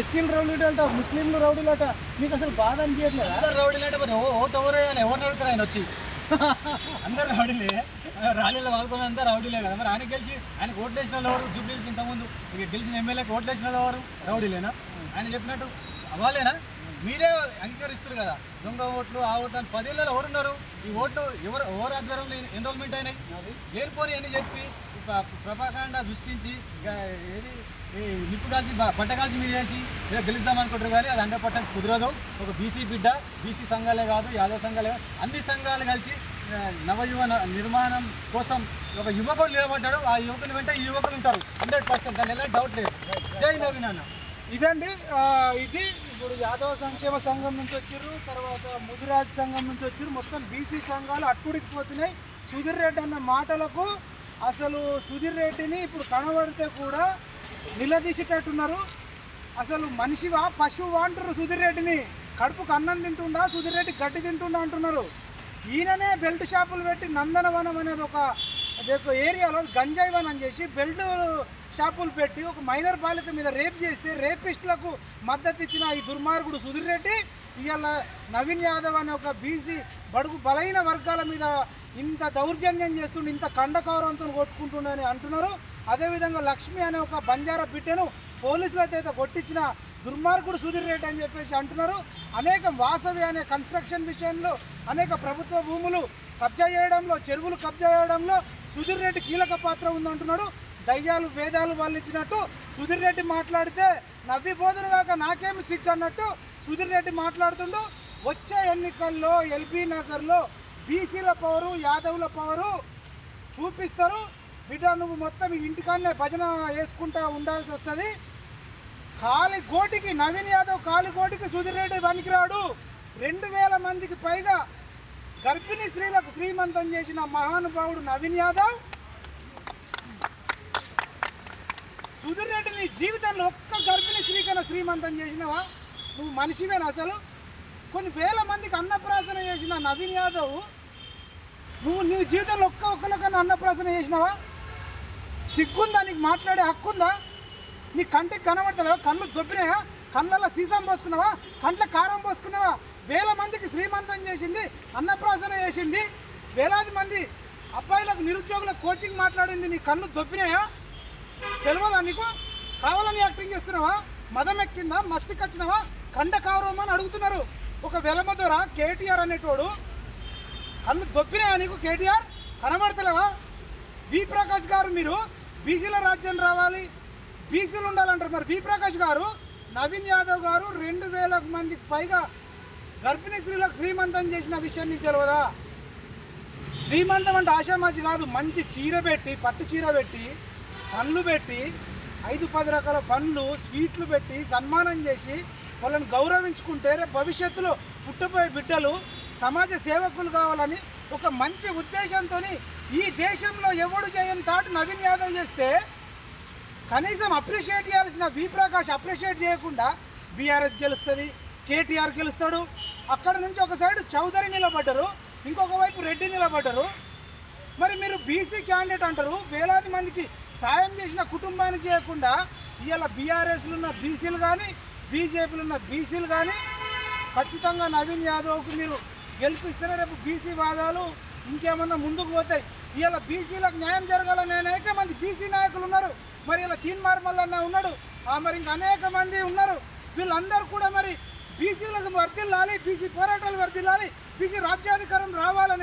ఎస్సీలు రౌడీలు అంట, ముస్లింలు రౌడీలు అంట, మీకు అసలు బాధ అనిపించట్లేదు? అందరు రౌడీలు అంటే మరి ఓటు ఎవరు వేయాలి? ఎవరిని అడుగుతారు ఆయన వచ్చి? అందరు రౌడీలే, ర్యాలీలో పాల్గొన్న అంతా రౌడీలే కదా. మరి ఆయన గెలిచి ఆయనకు ఓట్లు వేసిన వాళ్ళు ఎవరు? జూబ్లీహిల్స్ ఇంతకుముందు ఇక గెలిచిన ఎమ్మెల్యేకి ఓట్లు వేసిన వాళ్ళు ఎవరు? రౌడీలేనా? ఆయన చెప్పినట్టు అవ్వాలేనా? మీరే అంగీకరిస్తారు కదా, దొంగ ఓట్లు ఆ ఓట్లు అని. 10 ఏళ్ళలో ఎవరున్నారు? ఈ ఓట్లు ఎవరు ఆధ్వర్యంలో ఎన్రోల్మెంట్ అయినాయి? లేనిపోని అని చెప్పి ప్రపాకాండ సృష్టించి ఏది నిప్పు కాల్చి పంట కాల్చి మీద చేసి ఏదో గెలుద్దాం అనుకుంటారు. కానీ అది 100% కుదరదు. ఒక బీసీ బిడ్డ, బీసీ సంఘాలే కాదు, యాదవ్ సంఘాలే కాదు, అన్ని సంఘాలు కలిసి నవయువ నిర్మాణం కోసం ఒక యువకుడు నిలబడ్డాడు. ఆ యువకుని వెంట ఈ యువకులు ఉంటారు 100%, దాని ఎలా డౌట్ లేదు. జై నవీన్ అన్న. ఇదండి ఇది ఇప్పుడు యాదవ సంక్షేమ సంఘం నుంచి వచ్చారు, తర్వాత ముదిరాజ్ సంఘం నుంచి వచ్చారు. మొత్తం బీసీ సంఘాలు అట్టుడికిపోతున్నాయి సుధీర్ రెడ్డి అన్న మాటలకు. అసలు సుధీర్ రెడ్డిని ఇప్పుడు కనబడితే కూడా నిలదీసేటట్టున్నారు. అసలు మనిషివా పశువా అంటారు సుధీర్ రెడ్డిని. కడుపుకు అన్నం తింటుండా, సుధీర్ రెడ్డి గడ్డి తింటుండా అంటున్నారు. ఈయననే బెల్ట్ షాపులు పెట్టి నందనవనం అనేది ఒక ఏరియాలో గంజాయి వనం చేసి బెల్ట్ షాపులు పెట్టి ఒక మైనర్ బాలిక మీద రేప్ చేస్తే రేపిస్టులకు మద్దతు ఇచ్చిన ఈ దుర్మార్గుడు సుధీర్ రెడ్డి ఇవాళ నవీన్ యాదవ్ అనే ఒక బీసీ బడుగు బలైన వర్గాల మీద ఇంత దౌర్జన్యం చేస్తుండే, ఇంత కండకౌరంతో కొట్టుకుంటుండని అంటున్నారు. అదేవిధంగా లక్ష్మి అనే ఒక బంజారా బిడ్డను పోలీసులతో అయితే కొట్టించిన దుర్మార్గుడు సుధీర్ రెడ్డి అని చెప్పేసి అంటున్నారు. అనేక వాసవి అనే కన్స్ట్రక్షన్ విషయంలో అనేక ప్రభుత్వ భూములు కబ్జా చేయడంలో, చెరువులు కబ్జా చేయడంలో సుధీర్ రెడ్డి కీలక పాత్ర ఉందంటున్నాడు. దయ్యాలు వేదాలు వాళ్ళు ఇచ్చినట్టు సుధీర్ రెడ్డి మాట్లాడితే నవ్విపోదును కాక నాకేమి సిగ్గు అన్నట్టు సుధీర్ రెడ్డి మాట్లాడుతుండు. వచ్చే ఎన్నికల్లో ఎల్బీ నగర్లో బీసీల పవరు, యాదవుల పవరు చూపిస్తారు. బిడ్డ నువ్వు మొత్తం ఇంటికాన్నే భజన వేసుకుంటూ ఉండాల్సి వస్తుంది. కాలిగోటికి నవీన్ యాదవ్ కాలిగోటికి సుధీర్ రెడ్డి పనికిరాడు. 2000 మందికి పైగా గర్భిణీ స్త్రీలకు శ్రీమంతం చేసిన మహానుభావుడు నవీన్ యాదవ్. సుధీర్ రెడ్డి నీ జీవితంలో ఒక్క గర్భిణీ స్త్రీకైనా శ్రీమంతం చేసినావా? నువ్వు మనిషివేనా? అసలు కొన్ని వేల మందికి అన్నప్రాసన చేసిన నవీన్ యాదవ్ నీ జీవితంలో ఒక్కరికన్నా అన్నప్రాసన చేసినావా? సిగ్గుందా? నీకు మాట్లాడే హక్కుందా? నీ కంటికి కనబడతలేవా? కళ్ళు దొబ్బినాయా? కళ్ళల్లో సీసం పోసుకున్నావా? కంట్ల కారం పోసుకున్నావా? వేల మందికి శ్రీమంతం చేసింది, అన్నప్రాసన చేసింది, వేలాది మంది అబ్బాయిలకు నిరుద్యోగులకు కోచింగ్ మాట్లాడింది. నీ కళ్ళు దొబ్బినాయా? తెలియదా నీకు? కావాలని యాక్టింగ్ చేస్తున్నావా? మదం ఎక్కిందా? మస్తికి వచ్చినావా? కండ కావరమా అని అడుగుతున్నారు. ఒక వెలమదొర కేటీఆర్ అనేటోడు కళ్ళు దొబ్బినాయా నీకు? కేటీఆర్ కనబడతలేవా? వి ప్రకాష్ గారు మీరు బీసీల రాజ్యం రావాలి, బీసీలు ఉండాలంటారు. మరి వి ప్రకాష్ గారు నవీన్ యాదవ్ గారు 2000 మందికి పైగా గర్భిణీ స్త్రీలకు శ్రీమంతం చేసిన విషయం నీకు తెలియదా? శ్రీమంతం అంటే ఆషామాషి కాదు. మంచి చీర పెట్టి, పట్టు చీర పెట్టి, పండ్లు పెట్టి, 5-10 రకాల పండ్లు స్వీట్లు పెట్టి సన్మానం చేసి వాళ్ళని గౌరవించుకుంటే రేపు భవిష్యత్తులో పుట్టబోయే బిడ్డలు సమాజ సేవకులు కావాలని ఒక మంచి ఉద్దేశంతో ఈ దేశంలో ఎవడు చేయని తాటు నవీన్ యాదవ్ చేస్తే కనీసం అప్రిషియేట్ చేయాల్సిన వి ప్రకాష్ అప్రిషియేట్ చేయకుండా బీఆర్ఎస్ గెలుస్తుంది, కేటీఆర్ గెలుస్తాడు. అక్కడ నుంచి ఒక సైడ్ చౌదరి నిలబడ్డరు, ఇంకొక వైపు రెడ్డి నిలబడ్డరు. మరి మీరు బీసీ క్యాండిడేట్ అంటారు, వేలాది మందికి సాయం చేసిన కుటుంబానికి చేయకుండా ఇవాళ బీఆర్ఎస్లు ఉన్న బీసీలు కానీ, బీజేపీలు ఉన్న బీసీలు కానీ ఖచ్చితంగా నవీన్ యాదవ్కు మీరు గెలిపిస్తేనే రేపు బీసీ వాదాలు ఇంకేమన్నా ముందుకు పోతాయి. ఇవాళ బీసీలకు న్యాయం జరగాలని అనేక మంది బీసీ నాయకులు ఉన్నారు. మరి ఇలా తీన్మార్ మల్లన్న ఉన్నాడు, మరి ఇంకా అనేక మంది ఉన్నారు. వీళ్ళందరూ కూడా మరి బీసీలకు వర్ధిల్లాలి, బీసీ పోరాటాలు వర్ధిల్లాలి, బీసీ రాజ్యాధికారం రావాలనే